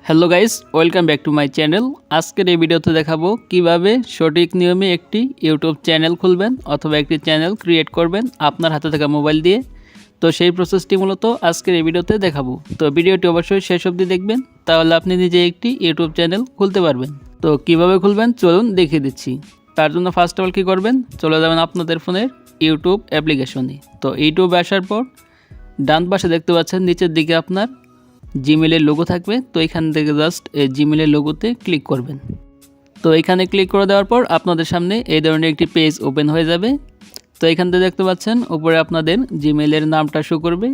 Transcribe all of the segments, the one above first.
Hello guys, welcome back to my channel. আজকের এই ভিডিওতে দেখাবো কিভাবে সঠিক নিয়মে একটি ইউটিউব চ্যানেল খুলবেন অথবা একটি চ্যানেল ক্রিয়েট করবেন আপনার হাতে থাকা মোবাইল দিয়ে। তো সেই প্রসেসটি মূলত আজকের এই ভিডিওতে দেখাবো। তো ভিডিওটি অবশ্যই শেষ অবধি দেখবেন, তাহলে আপনি নিজে একটি ইউটিউব চ্যানেল খুলতে পারবেন। তো কিভাবে খুলবেন চলুন দেখিয়ে দিচ্ছি। তার জন্য ফার্স্ট অফ অল কী করবেন, চলে যাবেন আপনাদের ফোনের ইউটিউব অ্যাপ্লিকেশনে। তো ইউটিউবে আসার পর ডান পাশে দেখতে পাচ্ছেন নিচের দিকে আপনার জিমেলের লোগো থাকবে। তো এখান থেকে জাস্ট এই জিমেলের লোগোতে ক্লিক করবেন। তো এখানে ক্লিক করে দেওয়ার পর আপনাদের সামনে এই ধরনের একটি পেজ ওপেন হয়ে যাবে। তো এখান থেকে দেখতে পাচ্ছেন উপরে আপনাদের জিমেলের নামটা শো করবে।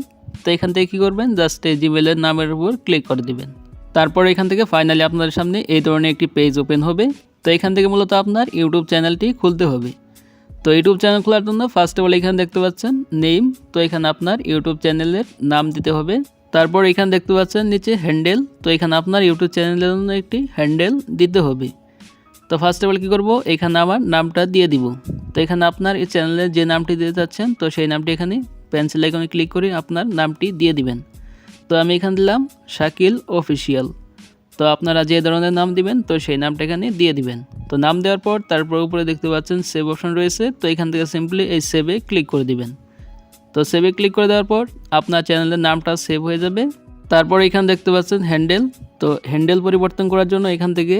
তো এখান থেকে কী করবেন, জাস্ট এই জিমেলের নামের উপর ক্লিক করে দিবেন। তারপর এখান থেকে ফাইনালি আপনাদের সামনে এই ধরনের একটি পেজ ওপেন হবে। তো এখান থেকে মূলত আপনার ইউটিউব চ্যানেলটি খুলতে হবে। তো ইউটিউব চ্যানেল খোলার জন্য ফার্স্ট অফ অল এখানে দেখতে পাচ্ছেন নেম। তো এখানে আপনার ইউটিউব চ্যানেলের নাম দিতে হবে। তারপর এখানে দেখতে পাচ্ছেন নিচে হ্যান্ডেল। তো এখানে আপনার ইউটিউব চ্যানেলের জন্য একটি হ্যান্ডেল দিতে হবে। তো ফার্স্ট অফ অল কী করবো, এখানে আমার নামটা দিয়ে দিব। তো এখানে আপনার এই চ্যানেলের যে নামটি দিতে চাচ্ছেন, তো সেই নামটি এখানে পেন্সিল আইকনে ক্লিক করে আপনার নামটি দিয়ে দিবেন। তো আমি এখানে দিলাম শাকিল অফিসিয়াল। তো আপনারা যে ধরনের নাম দিবেন, তো সেই নামটা এখানে দিয়ে দিবেন। তো নাম দেওয়ার পর তারপর উপরে দেখতে পাচ্ছেন সেভ অপশন রয়েছে। তো এখান থেকে সিম্পলি এই সেভে ক্লিক করে দিবেন। তো সেভে ক্লিক করে দেওয়ার পর আপনার চ্যানেলের নামটা সেভ হয়ে যাবে। তারপর এখানে দেখতে পাচ্ছেন হ্যান্ডেল। তো হ্যান্ডেল পরিবর্তন করার জন্য এখান থেকে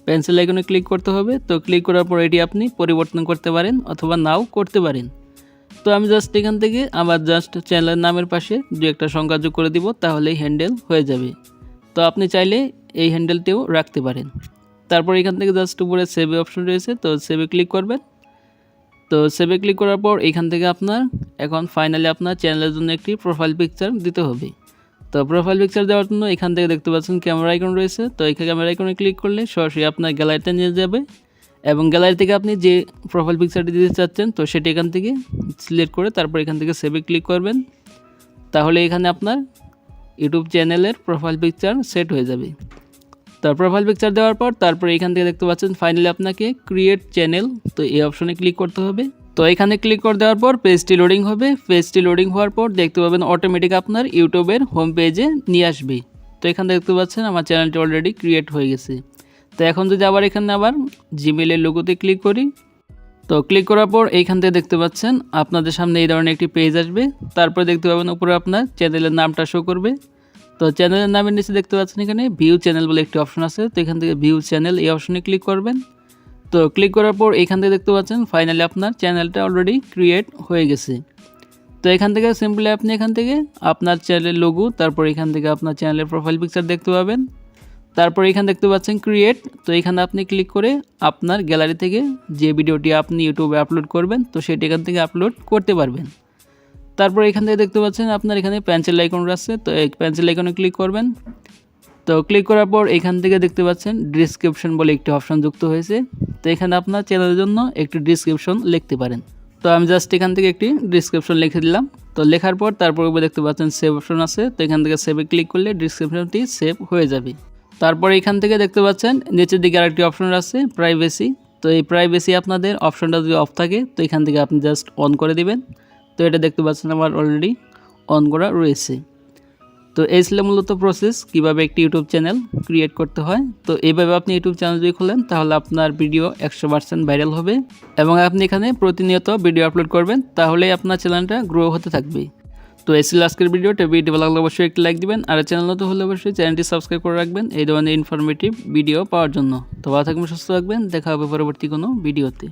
পেন্সিল আইকনে ক্লিক করতে হবে। তো ক্লিক করার পর এটি আপনি পরিবর্তন করতে পারেন অথবা নাও করতে পারেন। তো আমি জাস্ট এখান থেকে আমার জাস্ট চ্যানেলের নামের পাশে দু একটা সংখ্যা যোগ করে দিব, তাহলেই হ্যান্ডেল হয়ে যাবে। তো আপনি চাইলে এই হ্যান্ডেলটিও রাখতে পারেন। তারপর এখান থেকে জাস্ট উপরে সেভে অপশন রয়েছে। তো সেভে ক্লিক করবেন। তো সেভে ক্লিক করার পর এখান থেকে আপনার এখন ফাইনালি আপনার চ্যানেলের জন্য একটি প্রোফাইল পিকচার দিতে হবে। তো প্রোফাইল পিকচার দেওয়ার জন্য এখান থেকে দেখতে পাচ্ছেন ক্যামেরা আইকন রয়েছে। তো এই ক্যামেরা আইকনে ক্লিক করলে সরাসরি আপনার গ্যালারিতে নিয়ে যাবে এবং গ্যালারি থেকে আপনি যে প্রোফাইল পিকচারটি দিতে চাচ্ছেন, তো সেটি এখান থেকে সিলেক্ট করে তারপর এখান থেকে সেভে ক্লিক করবেন। তাহলে এখানে আপনার ইউটিউব চ্যানেলের প্রোফাইল পিকচার সেট হয়ে যাবে। তো প্রোফাইল পিকচার দেওয়ার পর তারপরে এখান থেকে দেখতে পাচ্ছেন ফাইনালি আপনাকে ক্রিয়েট চ্যানেল, তো এই অপশনে ক্লিক করতে হবে। তো এখানে ক্লিক করে দেওয়ার পর পেজটি লোডিং হবে। পেজটি লোডিং হওয়ার পর দেখতে পাবেন অটোমেটিক আপনার ইউটিউবের হোম পেজে নিয়ে আসবে। তো এখানে দেখতে পাচ্ছেন আমার চ্যানেলটি অলরেডি ক্রিয়েট হয়ে গেছে। তো এখন যদি আবার এখানে আবার জিমেলের লোগোতে ক্লিক করি, তো ক্লিক করার পর এইখান থেকে দেখতে পাচ্ছেন আপনাদের সামনে এই ধরনের একটি পেজ আসবে। তারপরে দেখতে পাবেন উপরে আপনার চ্যানেলের নামটা শো করবে। তো চ্যানেলের নামের নিচে দেখতে পাচ্ছেন এখানে ভিউ চ্যানেল বলে একটি অপশন আছে। তো এখান থেকে ভিউ চ্যানেল এই অপশনে ক্লিক করবেন। তো ক্লিক করার পর এখান থেকে দেখতে পাচ্ছেন ফাইনালি আপনার চ্যানেলটা অলরেডি ক্রিয়েট হয়ে গেছে। তো এখান থেকে সিম্পলি আপনি এখান থেকে আপনার চ্যানেলের লোগো, তারপর এখান থেকে আপনার চ্যানেলের প্রোফাইল পিকচার দেখতে পাবেন। তারপর এখানে দেখতে পাচ্ছেন ক্রিয়েট। তো এখানে আপনি ক্লিক করে আপনার গ্যালারি থেকে যে ভিডিওটি আপনি ইউটিউবে আপলোড করবেন, তো সেটি এখান থেকে আপলোড করতে পারবেন। তারপর এখান থেকে দেখতে পাচ্ছেন আপনার এখানে পেন্সিল আইকন আছে। তো এই পেন্সিল আইকনে ক্লিক করবেন। তো ক্লিক করার পর এখান থেকে দেখতে পাচ্ছেন ডিসক্রিপশন বলে একটি অপশন যুক্ত হয়েছে। তো এখানে আপনার চ্যানেলের জন্য একটি ডিসক্রিপশন লিখতে পারেন। তো আমি জাস্ট এখান থেকে একটি ডিসক্রিপশন লিখে দিলাম। তো লেখার পর তারপর দেখতে পাচ্ছেন সেভ অপশন আছে। তো এখান থেকে সেভে ক্লিক করলে ডিসক্রিপশনটি সেভ হয়ে যাবে। তারপর এখান থেকে দেখতে পাচ্ছেন নিচের দিকে আরেকটি অপশন আছে প্রাইভেসি। তো এই প্রাইভেসি আপনাদের অপশনটা যদি অফ থাকে, তো এখান থেকে আপনি জাস্ট অন করে দিবেন। তো এটা দেখতে পাচ্ছেন আমার অলরেডি অন করা রয়েছে। তো এই ছিল মূলত প্রসেস কিভাবে একটি ইউটিউব চ্যানেল ক্রিয়েট করতে হয়। তো এইভাবে আপনি ইউটিউব চ্যানেল যদি খোলেন, তাহলে আপনার ভিডিও 100% ভাইরাল হবে এবং আপনি এখানে প্রতিনিয়ত ভিডিও আপলোড করবেন, তাহলেই আপনার চ্যানেলটা গ্রো হতে থাকবে। তো এই ছিল আজকের ভিডিওটা ভালো লাগলে অবশ্যই একটি লাইক দিবেন, আর চ্যানেল নতুন হলে অবশ্যই চ্যানেলটি সাবস্ক্রাইব করে রাখবেন এই ধরনের ইনফরমেটিভ ভিডিও পাওয়ার জন্য। তো ভালো থাকবেন, সুস্থ থাকবেন, দেখা হবে পরবর্তী কোনো ভিডিওতে।